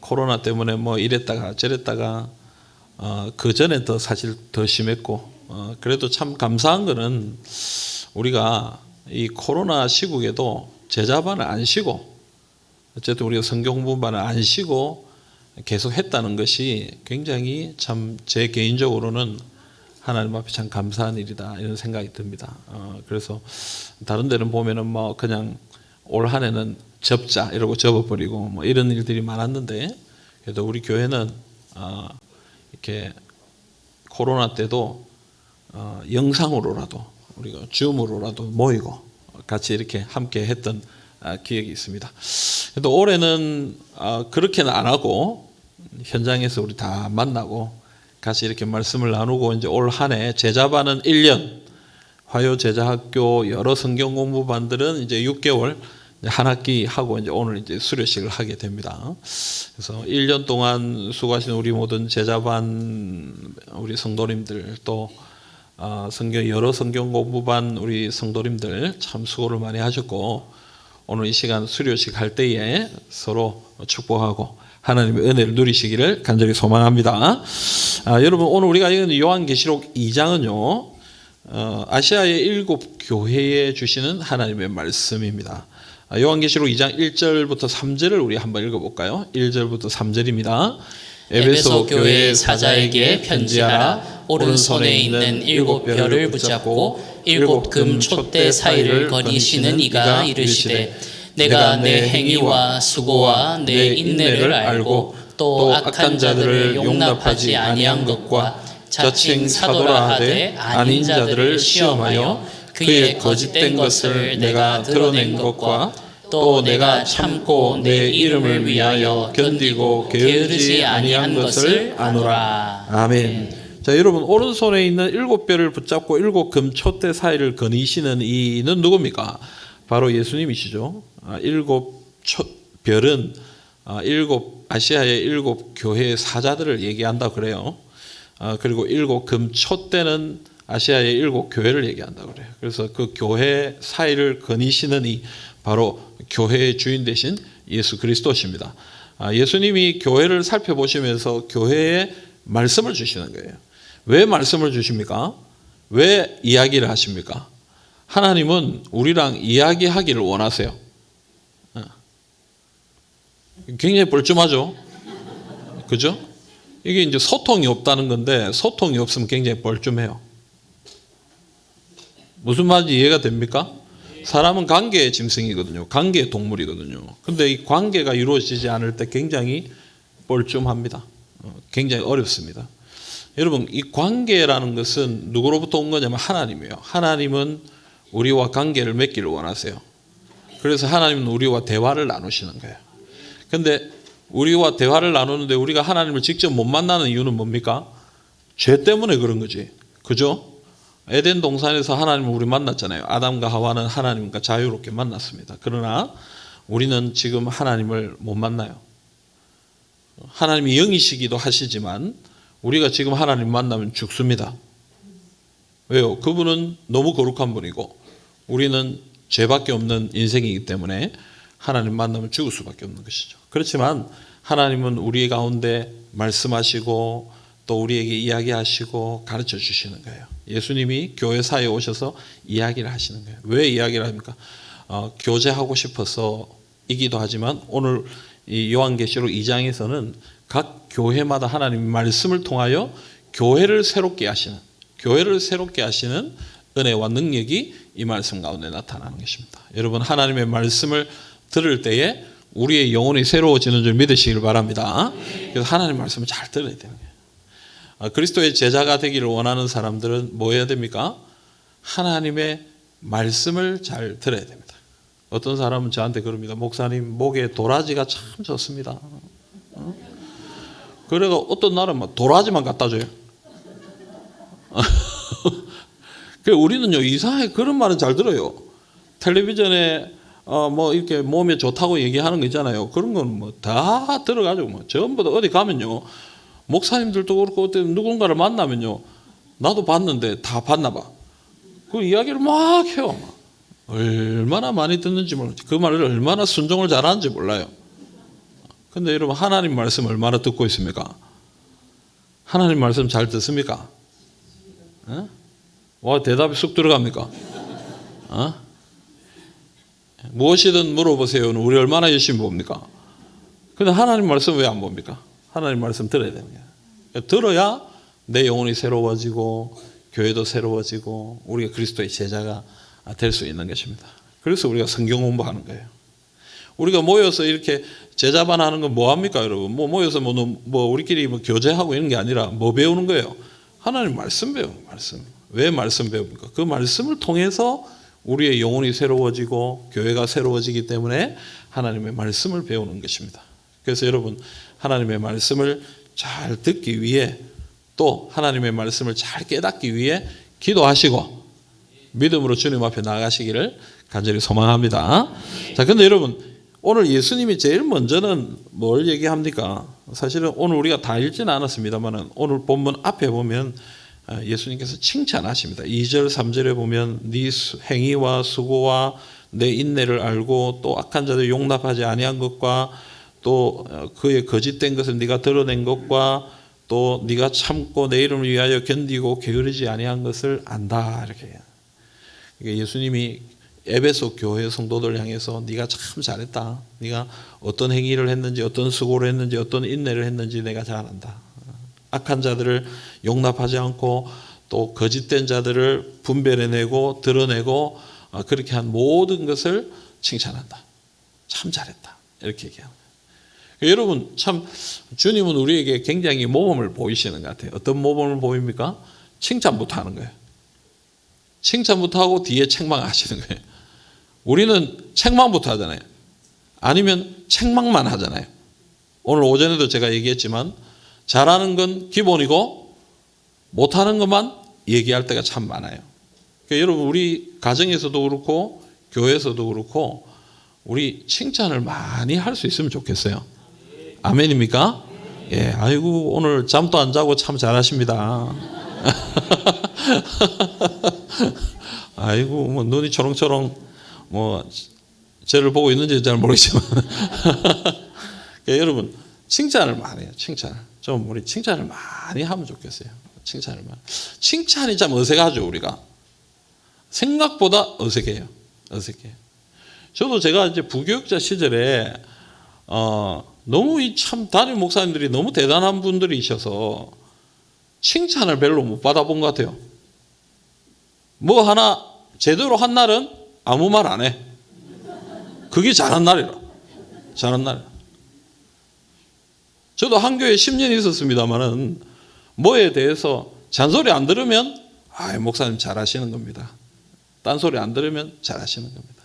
코로나 때문에 뭐 이랬다가 저랬다가 그 전에 더 사실 더 심했고 그래도 참 감사한 거는 우리가 이 코로나 시국에도 제자반을 안 쉬고 어쨌든 우리가 성경 공부반을 안 쉬고 계속 했다는 것이 굉장히 참 제 개인적으로는 하나님 앞에 참 감사한 일이다 이런 생각이 듭니다. 그래서 다른 데는 보면은 뭐 그냥 올 한 해는 접자 이러고 접어버리고 뭐 이런 일들이 많았는데 그래도 우리 교회는 이렇게 코로나 때도 영상으로라도 우리가 줌으로라도 모이고 같이 이렇게 함께 했던 기억이 있습니다. 그래도 올해는 그렇게는 안 하고 현장에서 우리 다 만나고 같이 이렇게 말씀을 나누고 이제 올 한 해 제자반은 1년, 화요 제자학교 여러 성경 공부반들은 이제 6개월 한 학기 하고 이제 오늘 이제 수료식을 하게 됩니다. 그래서 1년 동안 수고하신 우리 모든 제자반 우리 성도님들 또 여러 성경 공부반 우리 성도님들 참 수고를 많이 하셨고 오늘 이 시간 수료식 할 때에 서로 축복하고 하나님의 은혜를 누리시기를 간절히 소망합니다. 여러분 오늘 우리가 읽은 요한계시록 2장은요 아시아의 7 교회에 주시는 하나님의 말씀입니다. 요한계시록 2장 1절부터 3절을 우리 한번 읽어볼까요? 1절부터 3절입니다. 에베소 교회 사자에게 편지하라. 오른손에 있는 7 별을 붙잡고 7 금 촛대 사이를 거니시는 이가 이르시되 내가 내 행위와 수고와 내 인내를 알고 또 악한 자들을 용납하지 아니한 것과 자칭 사도라 하되 아닌 자들을 시험하여 그의 거짓된 것을 내가 드러낸 것과 또 내가 참고 내 이름을 위하여 견디고 게으르지 아니한 것을 아노라. 아멘. 자, 여러분 오른손에 있는 7 별을 붙잡고 7 금 촛대 사이를 거니시는 이는 누굽니까? 바로 예수님이시죠. 7 별은 아시아의 7 교회의 사자들을 얘기한다 그래요. 그리고 7 금 촛대는 아시아의 7 교회를 얘기한다 그래요. 그래서 그 교회 사이를 거니시는 이 바로 교회의 주인 되신 예수 그리스도십니다. 예수님이 교회를 살펴보시면서 교회에 말씀을 주시는 거예요. 왜 말씀을 주십니까? 왜 이야기를 하십니까? 하나님은 우리랑 이야기하기를 원하세요. 굉장히 뻘쭘하죠? 그죠? 이게 이제 소통이 없다는 건데 소통이 없으면 굉장히 뻘쭘해요. 무슨 말인지 이해가 됩니까? 사람은 관계의 짐승이거든요. 관계의 동물이거든요. 근데 이 관계가 이루어지지 않을 때 굉장히 뻘쭘합니다. 굉장히 어렵습니다. 여러분 이 관계라는 것은 누구로부터 온 거냐면 하나님이에요. 하나님은 우리와 관계를 맺기를 원하세요. 그래서 하나님은 우리와 대화를 나누시는 거예요. 근데 우리와 대화를 나누는데 우리가 하나님을 직접 못 만나는 이유는 뭡니까? 죄 때문에 그런 거지. 그죠? 에덴 동산에서 하나님을 우리 만났잖아요. 아담과 하와는 하나님과 자유롭게 만났습니다. 그러나 우리는 지금 하나님을 못 만나요. 하나님이 영이시기도 하시지만 우리가 지금 하나님 만나면 죽습니다. 왜요? 그분은 너무 거룩한 분이고 우리는 죄밖에 없는 인생이기 때문에 하나님 만나면 죽을 수밖에 없는 것이죠. 그렇지만 하나님은 우리 가운데 말씀하시고 또 우리에게 이야기하시고 가르쳐 주시는 거예요. 예수님이 교회 사이에 오셔서 이야기를 하시는 거예요. 왜 이야기를 합니까? 교제하고 싶어서이기도 하지만 오늘 이 요한계시록 2장에서는 각 교회마다 하나님의 말씀을 통하여 교회를 새롭게 하시는 은혜와 능력이 이 말씀 가운데 나타나는 것입니다. 여러분 하나님의 말씀을 들을 때에 우리의 영혼이 새로워지는 줄 믿으시길 바랍니다. 그래서 하나님의 말씀을 잘 들어야 되는 거예요. 그리스도의 제자가 되기를 원하는 사람들은 뭐 해야 됩니까? 하나님의 말씀을 잘 들어야 됩니다. 어떤 사람은 저한테 그럽니다. 목사님 목에 도라지가 참 좋습니다. 그래가 어떤 날은 막 도라지만 갖다 줘요. 우리는요 이상하게 그런 말은 잘 들어요. 텔레비전에 뭐 이렇게 몸에 좋다고 얘기하는 거 있잖아요. 그런 건 뭐 다 들어가지고 뭐 전부 다 어디 가면요 목사님들도 그렇고 누군가를 만나면요 나도 봤는데 다 봤나 봐. 그 이야기를 막 해요. 얼마나 많이 듣는지 모르지. 그 말을 얼마나 순종을 잘하는지 몰라요. 근데 여러분 하나님 말씀 얼마나 듣고 있습니까? 하나님 말씀 잘 듣습니까? 어? 와, 대답이 쑥 들어갑니까? 어? 무엇이든 물어보세요. 우리 얼마나 열심히 봅니까? 근데 하나님 말씀 왜 안 봅니까? 하나님 말씀 들어야 되는 거야. 들어야 내 영혼이 새로워지고 교회도 새로워지고 우리가 그리스도의 제자가 될 수 있는 것입니다. 그래서 우리가 성경 공부하는 거예요. 우리가 모여서 이렇게 제자반 하는 건 뭐 합니까, 여러분? 모여서 우리끼리 교제하고 이런 게 아니라 뭐 배우는 거예요? 하나님 말씀 배우는 말씀. 왜 말씀 배웁니까? 그 말씀을 통해서 우리의 영혼이 새로워지고 교회가 새로워지기 때문에 하나님의 말씀을 배우는 것입니다. 그래서 여러분 하나님의 말씀을 잘 듣기 위해 또 하나님의 말씀을 잘 깨닫기 위해 기도하시고 믿음으로 주님 앞에 나가시기를 간절히 소망합니다. 자, 근데 여러분 오늘 예수님이 제일 먼저는 뭘 얘기합니까? 사실은 오늘 우리가 다 읽지는 않았습니다만 오늘 본문 앞에 보면 예수님께서 칭찬하십니다. 2절 3절에 보면 네 행위와 수고와 내 인내를 알고 또 악한 자들 용납하지 아니한 것과 또 그의 거짓된 것을 네가 드러낸 것과 또 네가 참고 내 이름을 위하여 견디고 게으르지 아니한 것을 안다. 이렇게 해요. 예수님이 에베소 교회 성도들 향해서 네가 참 잘했다. 네가 어떤 행위를 했는지 어떤 수고를 했는지 어떤 인내를 했는지 내가 잘 안다. 악한 자들을 용납하지 않고 또 거짓된 자들을 분별해내고 드러내고 그렇게 한 모든 것을 칭찬한다. 참 잘했다. 이렇게 얘기합니다. 여러분 참 주님은 우리에게 굉장히 모범을 보이시는 것 같아요. 어떤 모범을 보입니까? 칭찬부터 하는 거예요. 칭찬부터 하고 뒤에 책망하시는 거예요. 우리는 책망부터 하잖아요. 아니면 책망만 하잖아요. 오늘 오전에도 제가 얘기했지만 잘하는 건 기본이고 못하는 것만 얘기할 때가 참 많아요. 그러니까 여러분 우리 가정에서도 그렇고 교회에서도 그렇고 우리 칭찬을 많이 할 수 있으면 좋겠어요. 아멘입니까? 예, 아이고 오늘 잠도 안 자고 참 잘하십니다. 아이고 뭐 눈이 초롱초롱 뭐 저를 보고 있는지 잘 모르겠지만 그러니까 여러분 칭찬을 많이 해요. 칭찬을 좀 우리 칭찬을 많이 하면 좋겠어요. 칭찬을 많이. 칭찬이 참 어색하죠. 우리가 생각보다 어색해요. 어색해요. 저도 제가 이제 부교육자 시절에 너무 이 참 담임 목사님들이 너무 대단한 분들이셔서 칭찬을 별로 못 받아본 것 같아요. 뭐 하나 제대로 한 날은 아무 말 안 해. 그게 잘한 날이라. 잘한 날. 저도 한 교회 10년 있었습니다만은 뭐에 대해서 잔소리 안 들으면 목사님 잘하시는 겁니다. 딴소리 안 들으면 잘하시는 겁니다.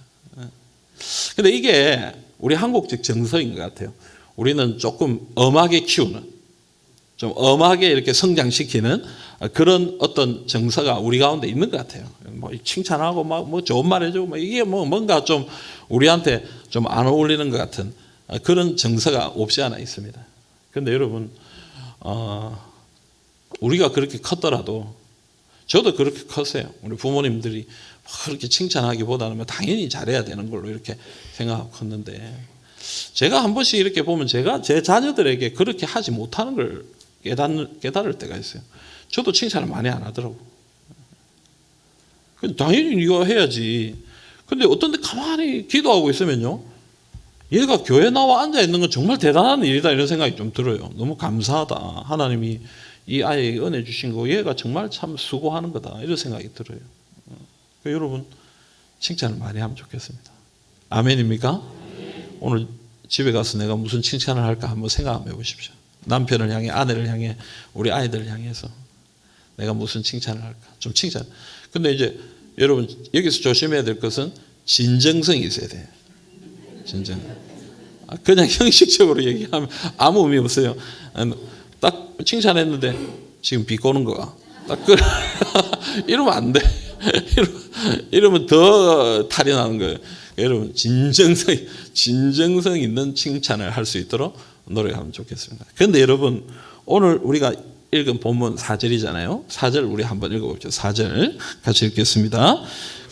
근데 이게 우리 한국적 정서인 것 같아요. 우리는 조금 엄하게 키우는, 좀 엄하게 이렇게 성장시키는 그런 어떤 정서가 우리 가운데 있는 것 같아요. 뭐 칭찬하고 막 뭐 좋은 말 해주고 막 이게 뭐 뭔가 좀 우리한테 좀 안 어울리는 것 같은 그런 정서가 없지 않아 있습니다. 그런데 여러분, 우리가 그렇게 컸더라도 저도 그렇게 컸어요. 우리 부모님들이 그렇게 칭찬하기보다는 당연히 잘해야 되는 걸로 이렇게 생각하고 컸는데 제가 한 번씩 이렇게 보면 제가 제 자녀들에게 그렇게 하지 못하는 걸 깨달을 때가 있어요. 저도 칭찬을 많이 안 하더라고. 당연히 이거 해야지. 근데 어떤 데 가만히 기도하고 있으면요. 얘가 교회 나와 앉아 있는 건 정말 대단한 일이다 이런 생각이 좀 들어요. 너무 감사하다. 하나님이 이 아이에게 은혜 주신 거 얘가 정말 참 수고하는 거다 이런 생각이 들어요. 여러분 칭찬을 많이 하면 좋겠습니다. 아멘입니까? 오늘 집에 가서 내가 무슨 칭찬을 할까 한번 생각 한번 해보십시오. 남편을 향해, 아내를 향해, 우리 아이들을 향해서 내가 무슨 칭찬을 할까? 좀 칭찬. 근데 이제 여러분 여기서 조심해야 될 것은 진정성이 있어야 돼요. 진정. 그냥 형식적으로 얘기하면 아무 의미 없어요. 딱 칭찬했는데 지금 비꼬는 거야. 딱 이러면 안 돼. 이러면 더 탈이 나는 거예요. 여러분 진정성 있는 칭찬을 할 수 있도록 노력하면 좋겠습니다. 그런데 여러분 오늘 우리가 읽은 본문 4절이잖아요. 4절 우리 한번 읽어보죠. 4절 같이 읽겠습니다.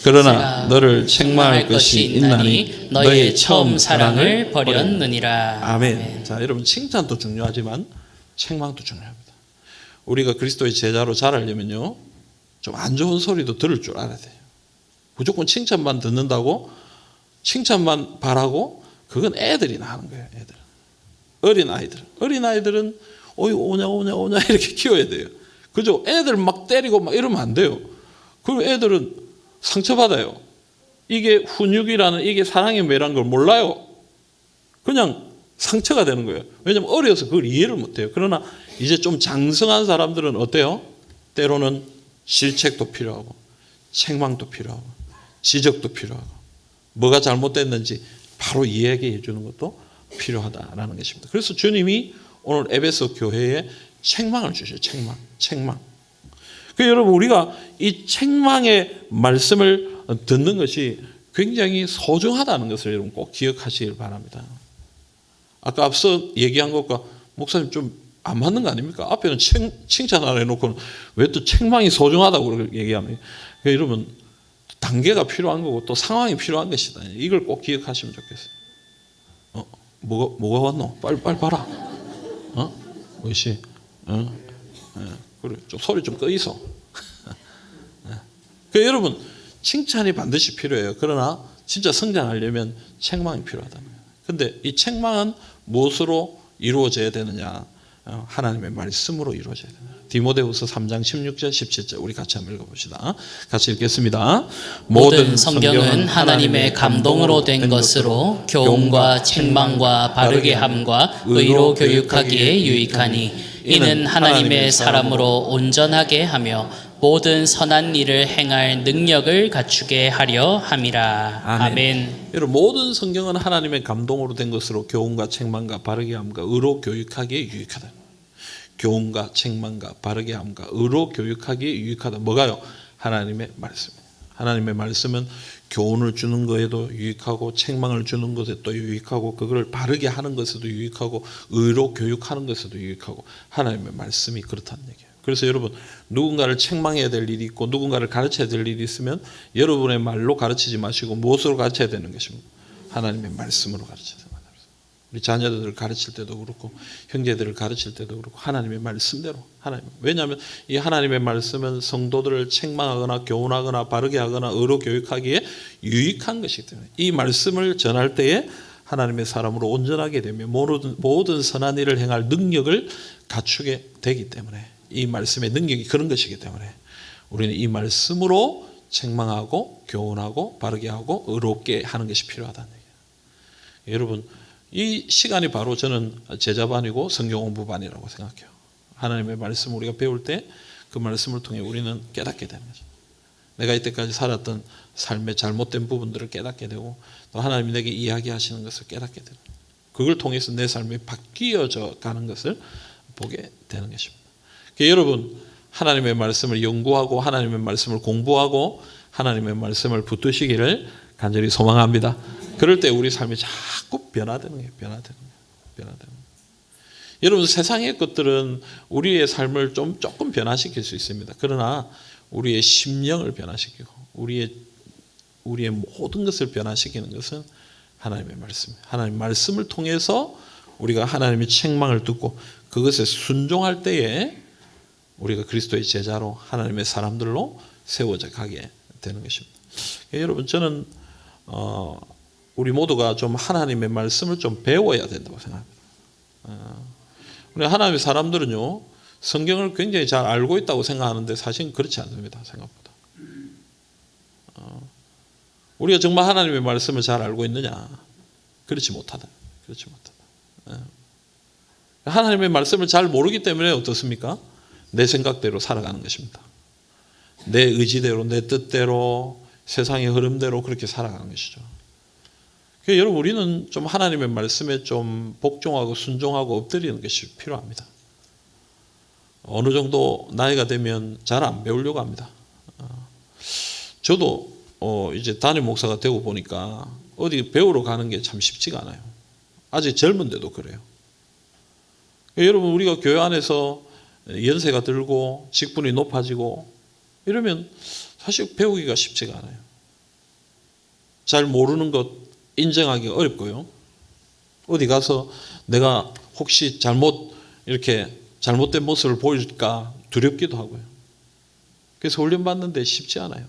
그러나 너를 책망할 것이 있나니 너의 처음 사랑을 버렸느니라. 아멘. 자, 여러분 칭찬도 중요하지만 책망도 중요합니다. 우리가 그리스도의 제자로 자라려면요, 좀 안 좋은 소리도 들을 줄 알아야 돼요. 무조건 칭찬만 듣는다고, 칭찬만 바라고, 그건 애들이나 하는 거예요. 애들. 어린 아이들은 오냐 이렇게 키워야 돼요. 그죠? 애들 막 때리고 막 이러면 안 돼요. 그리고 애들은 상처받아요. 이게 훈육이라는, 이게 사랑의 매라는 걸 몰라요. 그냥 상처가 되는 거예요. 왜냐하면 어려서 그걸 이해를 못해요. 그러나 이제 좀 장성한 사람들은 어때요? 때로는 질책도 필요하고 책망도 필요하고 지적도 필요하고 뭐가 잘못됐는지 바로 이야기해 주는 것도 필요하다라는 것입니다. 그래서 주님이 오늘 에베소 교회에 책망을 주셔요. 책망. 그 여러분, 우리가 이 책망의 말씀을 듣는 것이 굉장히 소중하다는 것을 여러분 꼭 기억하시길 바랍니다. 아까 앞서 얘기한 것과 목사님 좀 안 맞는 거 아닙니까? 앞에는 칭찬 안 해놓고는 왜 또 책망이 소중하다고 얘기합니까? 그러니까 여러분, 단계가 필요한 거고 또 상황이 필요한 것이다. 이걸 꼭 기억하시면 좋겠어요. 뭐가 왔노? 빨리 봐라. 무엇이? 그래, 좀 소리 좀 꺼 있어. 그러니까 여러분, 칭찬이 반드시 필요해요. 그러나 진짜 성장하려면 책망이 필요하다는 거예요. 근데 이 책망은 무엇으로 이루어져야 되느냐? 하나님의 말씀으로 이루어져야 됩니다. 디모데후서 3장 16절 17절 우리 같이 한번 읽어봅시다. 같이 읽겠습니다. 모든 성경은 하나님의 감동으로 된 것으로 교훈과 책망과 바르게 함과 의로 교육하기에 유익하니 이는 하나님의 사람으로 온전하게 하며 모든 선한 일을 행할 능력을 갖추게 하려 함이라. 아멘. 여러분, 모든 성경은 하나님의 감동으로 된 것으로 교훈과 책망과 바르게 함과 의로 교육하기에 유익하다. 교훈과 책망과 바르게 함과 의로 교육하기에 유익하다. 뭐가요? 하나님의 말씀. 하나님의 말씀은 교훈을 주는 것에도 유익하고 책망을 주는 것에도 유익하고 그걸 바르게 하는 것에도 유익하고 의로 교육하는 것에도 유익하고 하나님의 말씀이 그렇다는 얘기예요. 그래서 여러분, 누군가를 책망해야 될 일이 있고 누군가를 가르쳐야 될 일이 있으면 여러분의 말로 가르치지 마시고 무엇으로 가르쳐야 되는 것입니다. 하나님의 말씀으로 가르쳐야 됩니다. 우리 자녀들을 가르칠 때도 그렇고 형제들을 가르칠 때도 그렇고 하나님의 말씀대로 하나님. 왜냐하면 이 하나님의 말씀은 성도들을 책망하거나 교훈하거나 바르게 하거나 의로 교육하기에 유익한 것이기 때문에 이 말씀을 전할 때에 하나님의 사람으로 온전하게 되며 모든 선한 일을 행할 능력을 갖추게 되기 때문에 이 말씀의 능력이 그런 것이기 때문에 우리는 이 말씀으로 책망하고 교훈하고 바르게 하고 의롭게 하는 것이 필요하다는 얘기예요. 여러분, 이 시간이 바로 저는 제자반이고 성경공부반이라고 생각해요. 하나님의 말씀 우리가 배울 때 그 말씀을 통해 우리는 깨닫게 되는 거죠. 내가 이때까지 살았던 삶의 잘못된 부분들을 깨닫게 되고 또 하나님이 내게 이야기하시는 것을 깨닫게 되는 거예요. 그걸 통해서 내 삶이 바뀌어져 가는 것을 보게 되는 것입니다. 여러분, 하나님의 말씀을 연구하고 하나님의 말씀을 공부하고 하나님의 말씀을 붙드시기를 간절히 소망합니다. 그럴 때 우리 삶이 자꾸 변화되는 거예요. 변화되는 거예요. 여러분, 세상의 것들은 우리의 삶을 조금 변화시킬 수 있습니다. 그러나 우리의 심령을 변화시키고 우리의 모든 것을 변화시키는 것은 하나님의 말씀이에요. 하나님의 말씀을 통해서 우리가 하나님의 책망을 듣고 그것에 순종할 때에 우리가 그리스도의 제자로 하나님의 사람들로 세워져 가게 되는 것입니다. 여러분, 저는 우리 모두가 좀 하나님의 말씀을 좀 배워야 된다고 생각합니다. 우리 하나님의 사람들은요, 성경을 굉장히 잘 알고 있다고 생각하는데 사실은 그렇지 않습니다. 생각보다. 우리가 정말 하나님의 말씀을 잘 알고 있느냐? 그렇지 못하다. 하나님의 말씀을 잘 모르기 때문에 어떻습니까? 내 생각대로 살아가는 것입니다. 내 의지대로, 내 뜻대로, 세상의 흐름대로 그렇게 살아가는 것이죠. 그러니까 여러분, 우리는 좀 하나님의 말씀에 좀 복종하고 순종하고 엎드리는 것이 필요합니다. 어느 정도 나이가 되면 잘 안 배우려고 합니다. 저도 이제 담임 목사가 되고 보니까 어디 배우러 가는 게 참 쉽지가 않아요. 아직 젊은데도 그래요. 그러니까 여러분, 우리가 교회 안에서 연세가 들고 직분이 높아지고 이러면 사실 배우기가 쉽지가 않아요. 잘 모르는 것 인정하기가 어렵고요. 어디 가서 내가 혹시 이렇게 잘못된 모습을 보일까 두렵기도 하고요. 그래서 훈련받는데 쉽지 않아요.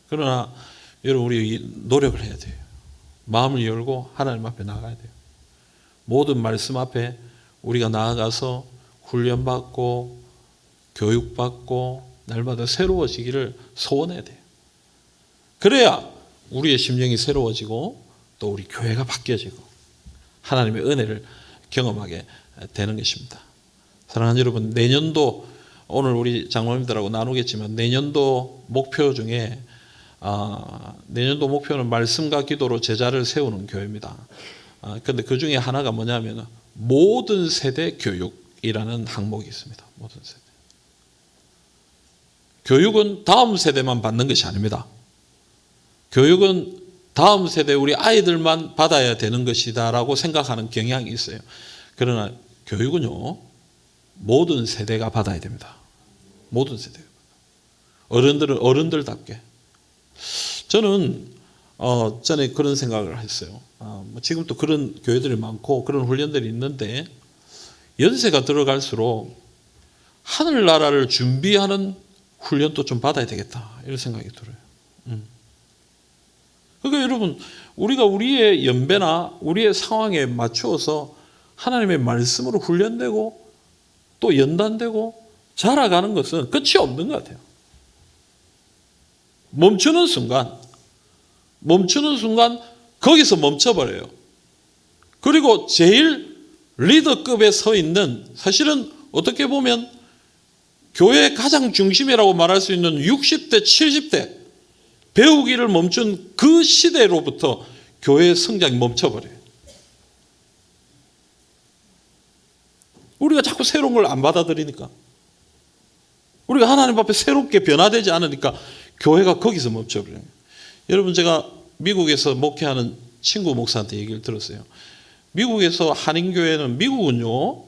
그러나 여러분 우리 노력을 해야 돼요. 마음을 열고 하나님 앞에 나가야 돼요. 모든 말씀 앞에 우리가 나아가서 훈련받고 교육받고 날마다 새로워지기를 소원해야 돼요. 그래야 우리의 심령이 새로워지고 또 우리 교회가 바뀌어지고 하나님의 은혜를 경험하게 되는 것입니다. 사랑하는 여러분, 내년도 오늘 우리 장로님들하고 나누겠지만 내년도 목표 중에 내년도 목표는 말씀과 기도로 제자를 세우는 교회입니다. 그런데 그 중에 하나가 뭐냐면 모든 세대 교육이라는 항목이 있습니다. 모든 세대. 교육은 다음 세대만 받는 것이 아닙니다. 교육은 다음 세대 우리 아이들만 받아야 되는 것이다라고 생각하는 경향이 있어요. 그러나 교육은요, 모든 세대가 받아야 됩니다. 모든 세대가. 어른들은 어른들답게. 저는 전에 그런 생각을 했어요. 지금도 그런 교회들이 많고 그런 훈련들이 있는데 연세가 들어갈수록 하늘나라를 준비하는 훈련도 좀 받아야 되겠다 이런 생각이 들어요. 그러니까 여러분 우리가 우리의 연배나 우리의 상황에 맞추어서 하나님의 말씀으로 훈련되고 또 연단되고 자라가는 것은 끝이 없는 것 같아요. 멈추는 순간 거기서 멈춰버려요. 그리고 제일 리더급에 서 있는, 사실은 어떻게 보면 교회의 가장 중심이라고 말할 수 있는 60대, 70대 배우기를 멈춘 그 시대로부터 교회의 성장이 멈춰버려요. 우리가 자꾸 새로운 걸 안 받아들이니까, 우리가 하나님 앞에 새롭게 변화되지 않으니까 교회가 거기서 멈춰버려요. 여러분, 제가 미국에서 목회하는 친구 목사한테 얘기를 들었어요. 미국에서 한인교회는, 미국은요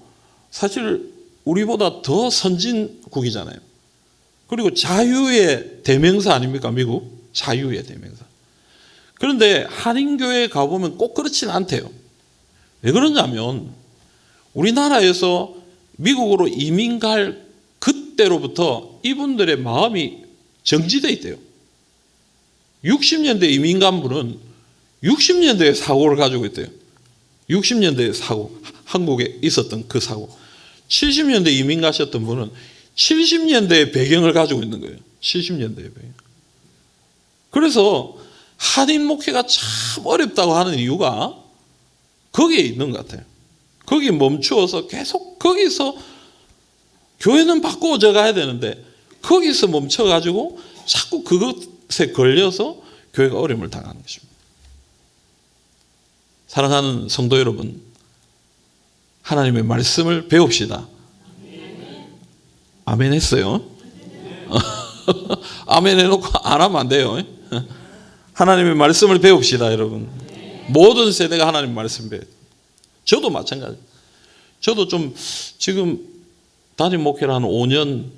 사실 우리보다 더 선진국이잖아요. 그리고 자유의 대명사 아닙니까? 미국 자유의 대명사. 그런데 한인교회에 가보면 꼭 그렇지는 않대요. 왜 그러냐면 우리나라에서 미국으로 이민 갈 그때로부터 이분들의 마음이 정지되어 있대요. 60년대 이민 간 분은 60년대의 사고를 가지고 있대요. 60년대의 사고, 한국에 있었던 그 사고. 70년대 이민 가셨던 분은 70년대의 배경을 가지고 있는 거예요. 70년대의 배경. 그래서 한인 목회가 참 어렵다고 하는 이유가 거기에 있는 것 같아요. 거기 멈추어서 계속 거기서 교회는 바꾸어져 가야 되는데 거기서 멈춰가지고 자꾸 그것에 걸려서 교회가 어려움을 당하는 것입니다. 사랑하는 성도 여러분, 하나님의 말씀을 배웁시다. 아멘 했어요? 아멘 해놓고 안 하면 안 돼요. 하나님의 말씀을 배웁시다, 여러분. 모든 세대가 하나님의 말씀 배워요. 저도 마찬가지. 저도 좀 지금 담임 목회를 한 5년,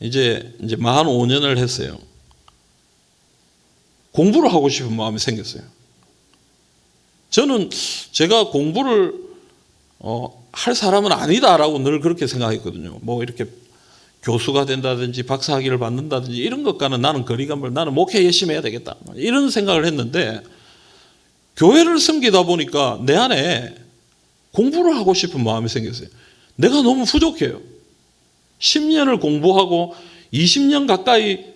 이제 만 5년을 했어요. 공부를 하고 싶은 마음이 생겼어요. 저는 제가 공부를 할 사람은 아니다라고 늘 그렇게 생각했거든요. 뭐 이렇게 교수가 된다든지 박사학위를 받는다든지 이런 것과는 나는 거리가 멀, 나는 목회 열심히 해야 되겠다 이런 생각을 했는데 교회를 섬기다 보니까 내 안에 공부를 하고 싶은 마음이 생겼어요. 내가 너무 부족해요. 10년을 공부하고 20년 가까이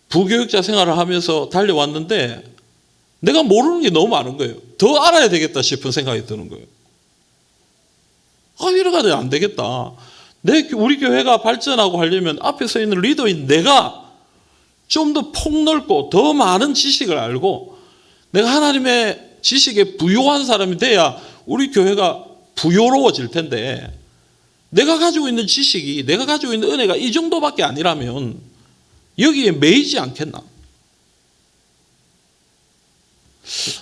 부교육자 생활을 하면서 달려왔는데 내가 모르는 게 너무 많은 거예요. 더 알아야 되겠다 싶은 생각이 드는 거예요. 이래가지고 안 되겠다. 우리 교회가 발전하고 하려면 앞에 서 있는 리더인 내가 좀 더 폭넓고 더 많은 지식을 알고 내가 하나님의 지식에 부요한 사람이 돼야 우리 교회가 부요로워질 텐데 내가 가지고 있는 지식이, 내가 가지고 있는 은혜가 이 정도밖에 아니라면 여기에 매이지 않겠나?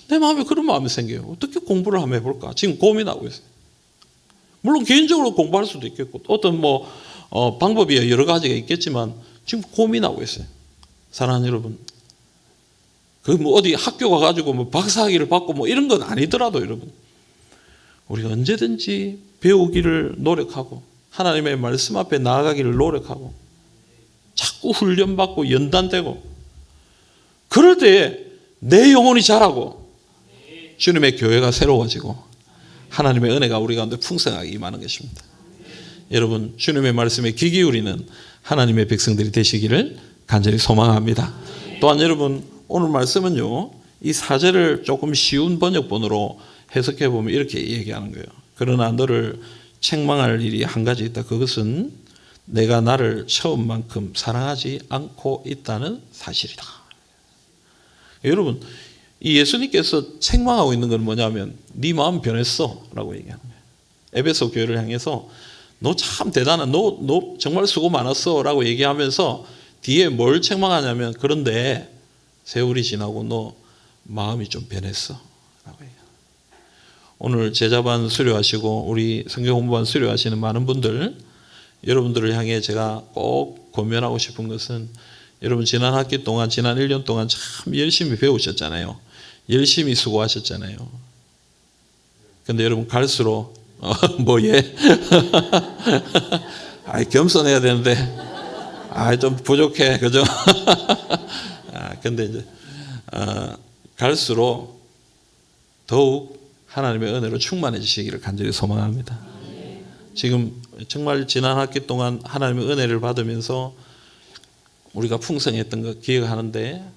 내 마음에 그런 마음이 생겨요. 어떻게 공부를 한번 해볼까? 지금 고민하고 있어요. 물론 개인적으로 공부할 수도 있겠고 어떤 방법이 여러 가지가 있겠지만 지금 고민하고 있어요. 사랑하는 여러분, 그 뭐 어디 학교 가가지고 뭐 박사학위를 받고 뭐 이런 건 아니더라도 여러분, 우리가 언제든지 배우기를 노력하고 하나님의 말씀 앞에 나아가기를 노력하고 자꾸 훈련받고 연단되고 그럴 때에 내 영혼이 자라고 주님의 교회가 새로워지고 하나님의 은혜가 우리 가운데 풍성하게 임하는 것입니다. 여러분, 주님의 말씀에 귀 기울이는 하나님의 백성들이 되시기를 간절히 소망합니다. 또한 여러분, 오늘 말씀은요, 이 4절을 조금 쉬운 번역본으로 해석해 보면 이렇게 얘기하는 거예요. 그러나 너를 책망할 일이 한 가지 있다. 그것은 내가 나를 처음만큼 사랑하지 않고 있다는 사실이다. 여러분, 이 예수님께서 책망하고 있는 건 뭐냐면 네 마음 변했어 라고 얘기하는 거예요. 에베소 교회를 향해서 너 참 대단한, 너 정말 수고 많았어 라고 얘기하면서 뒤에 뭘 책망하냐면 그런데 세월이 지나고 너 마음이 좀 변했어 라고 얘기해요. 오늘 제자반 수료하시고 우리 성경 공부반 수료하시는 많은 분들, 여러분들을 향해 제가 꼭 권면하고 싶은 것은, 여러분 지난 학기 동안, 지난 1년 동안 참 열심히 배우셨잖아요. 열심히 수고하셨잖아요. 근데 여러분 갈수록 뭐예? 겸손해야 되는데 좀 부족해, 그죠? 근데 이제 갈수록 더욱 하나님의 은혜로 충만해지시기를 간절히 소망합니다. 지금 정말 지난 학기 동안 하나님의 은혜를 받으면서 우리가 풍성했던 거 기억하는데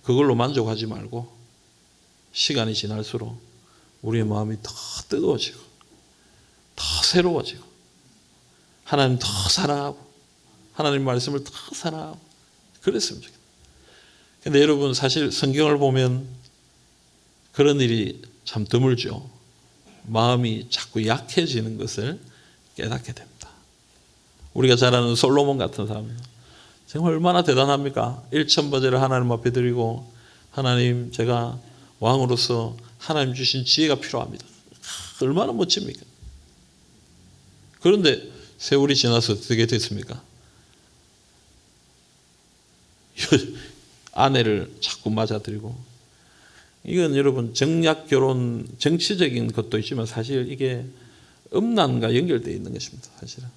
그걸로 만족하지 말고 시간이 지날수록 우리의 마음이 더 뜨거워지고 더 새로워지고 하나님 더 사랑하고 하나님 말씀을 더 사랑하고 그랬으면 좋겠다. 근데 여러분, 사실 성경을 보면 그런 일이 참 드물죠. 마음이 자꾸 약해지는 것을 깨닫게 됩니다. 우리가 잘 아는 솔로몬 같은 사람, 정말 얼마나 대단합니까? 1000번제를 하나님 앞에 드리고, 하나님 제가 왕으로서 하나님 주신 지혜가 필요합니다. 얼마나 멋집니까? 그런데 세월이 지나서 어떻게 됐습니까? 아내를 자꾸 맞아들이고, 이건 여러분 정략 결혼, 정치적인 것도 있지만 사실 이게 음란과 연결되어 있는 것입니다. 사실은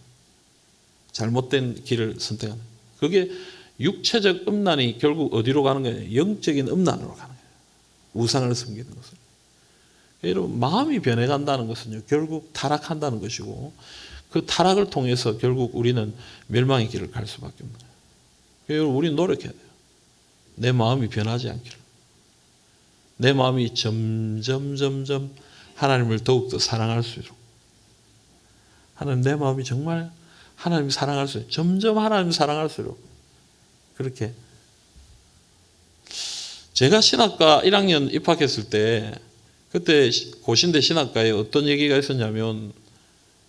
잘못된 길을 선택하는, 그게 육체적 음란이 결국 어디로 가는 거예요? 영적인 음란으로 가는 거예요. 우상을 섬기는 것을. 여러분, 마음이 변해간다는 것은요, 결국 타락한다는 것이고, 그 타락을 통해서 결국 우리는 멸망의 길을 갈 수밖에 없는 거예요. 여러분, 우리는 노력해야 돼요. 내 마음이 변하지 않기를. 내 마음이 점점 하나님을 더욱더 사랑할 수 있도록, 하나님, 내 마음이 정말 하나님 사랑할 수 있도록, 점점 하나님 사랑할 수 있도록, 그렇게. 제가 신학과 1학년 입학했을 때, 그때 고신대 신학과에 어떤 얘기가 있었냐면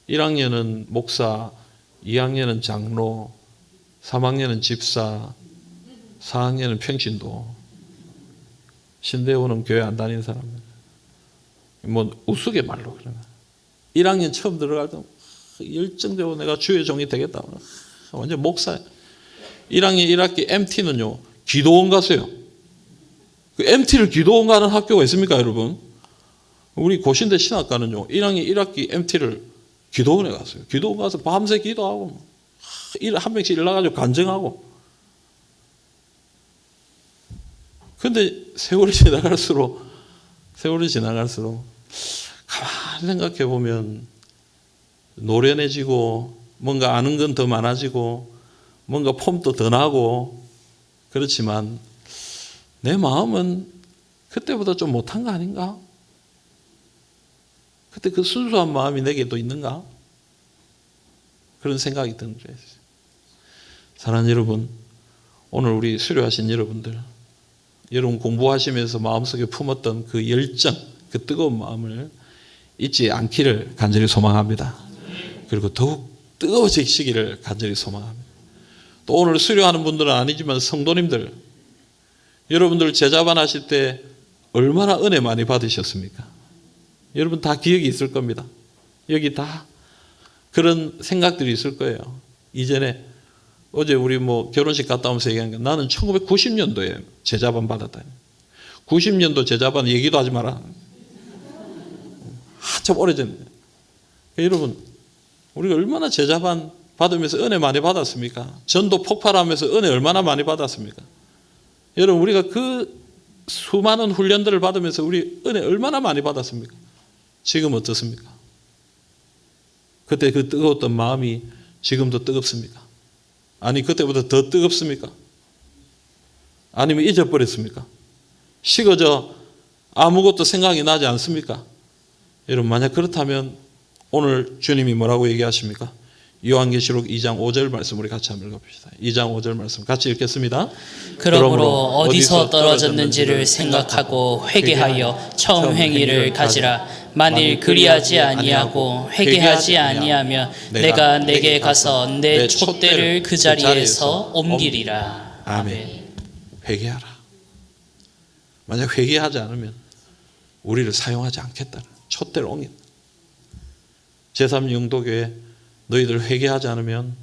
1학년은 목사, 2학년은 장로, 3학년은 집사, 4학년은 평신도. 신대원은 교회 안 다니는 사람. 뭐 우스갯말로 그러나. 1학년 처음 들어갈 때 열정되고 내가 주의 종이 되겠다. 완전 목사야. 1학년 1학기 MT는요, 기도원 갔어요. 그 MT를 기도원 가는 학교가 있습니까, 여러분? 우리 고신대 신학과는요, 1학년 1학기 MT를 기도원에 갔어요. 기도원 가서 밤새 기도하고, 한 명씩 일나가지고 간증하고. 근데 세월이 지나갈수록 가만히 생각해 보면 노련해지고, 뭔가 아는 건 더 많아지고, 뭔가 폼도 더 나고, 그렇지만 내 마음은 그때보다 좀 못한 거 아닌가? 그때 그 순수한 마음이 내게도 있는가? 그런 생각이 드는 거예요. 사랑하는 여러분, 오늘 우리 수료하신 여러분들, 여러분 공부하시면서 마음속에 품었던 그 열정, 그 뜨거운 마음을 잊지 않기를 간절히 소망합니다. 그리고 더욱 뜨거워지시기를 간절히 소망합니다. 또 오늘 수료하는 분들은 아니지만 성도님들, 여러분들 제자반 하실 때 얼마나 은혜 많이 받으셨습니까? 여러분 다 기억이 있을 겁니다. 여기 다 그런 생각들이 있을 거예요. 이전에 어제 우리 뭐 결혼식 갔다 오면서 얘기한 게 나는 1990년도에 제자반 받았다. 90년도 제자반 얘기도 하지 마라. 한참 오래전에. 여러분 우리가 얼마나 제자반 받으면서 은혜 많이 받았습니까? 전도 폭발하면서 은혜 얼마나 많이 받았습니까? 여러분 우리가 그 수많은 훈련들을 받으면서 우리 은혜 얼마나 많이 받았습니까? 지금 어떻습니까? 그때 그 뜨거웠던 마음이 지금도 뜨겁습니까? 아니 그때보다 더 뜨겁습니까? 아니면 잊어버렸습니까? 식어져 아무것도 생각이 나지 않습니까? 여러분 만약 그렇다면 오늘 주님이 뭐라고 얘기하십니까? 요한계시록 2장 5절 말씀 우리 같이 한번 읽어봅시다. 2장 5절 말씀 같이 읽겠습니다. 그러므로 어디서 떨어졌는지를 생각하고 회개하여 처음 행위를 가지라. 만일 그리하지 아니하고 회개하지 아니하면 내가 내게 가서 내 촛대를 그 자리에서 옮기리라. 아멘. 회개하라. 만약 회개하지 않으면 우리를 사용하지 않겠다는 촛대를 옮긴다. 제3영도교회 너희들 회개하지 않으면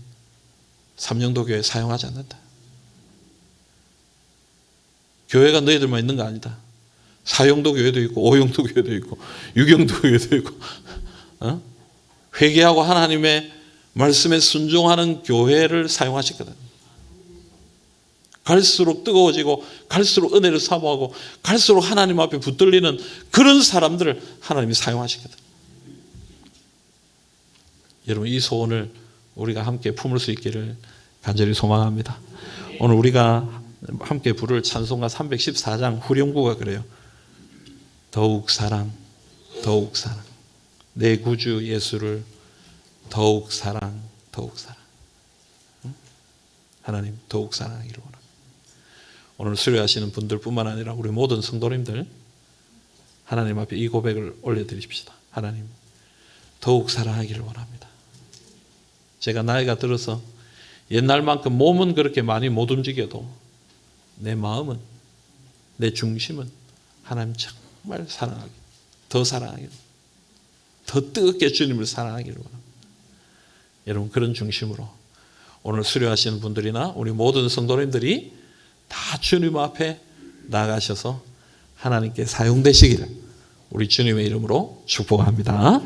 3영도교회 사용하지 않는다. 교회가 너희들만 있는 거 아니다. 4영도교회도 있고 5영도교회도 있고 6영도교회도 있고 회개하고 하나님의 말씀에 순종하는 교회를 사용하시거든. 갈수록 뜨거워지고 갈수록 은혜를 사모하고 갈수록 하나님 앞에 붙들리는 그런 사람들을 하나님이 사용하시거든. 여러분 이 소원을 우리가 함께 품을 수 있기를 간절히 소망합니다. 오늘 우리가 함께 부를 찬송가 314장 후렴구가 그래요. 더욱 사랑, 더욱 사랑. 내 구주 예수를 더욱 사랑, 더욱 사랑. 하나님 더욱 사랑하기를 원합니다. 오늘 수료하시는 분들뿐만 아니라 우리 모든 성도님들 하나님 앞에 이 고백을 올려드립시다. 하나님 더욱 사랑하기를 원합니다. 제가 나이가 들어서 옛날만큼 몸은 그렇게 많이 못 움직여도 내 마음은 내 중심은 하나님 정말 사랑하기, 더 사랑하기, 더 뜨겁게 주님을 사랑하기를 원합니다. 여러분 그런 중심으로 오늘 수료하시는 분들이나 우리 모든 성도님들이 다 주님 앞에 나가셔서 하나님께 사용되시기를 우리 주님의 이름으로 축복합니다.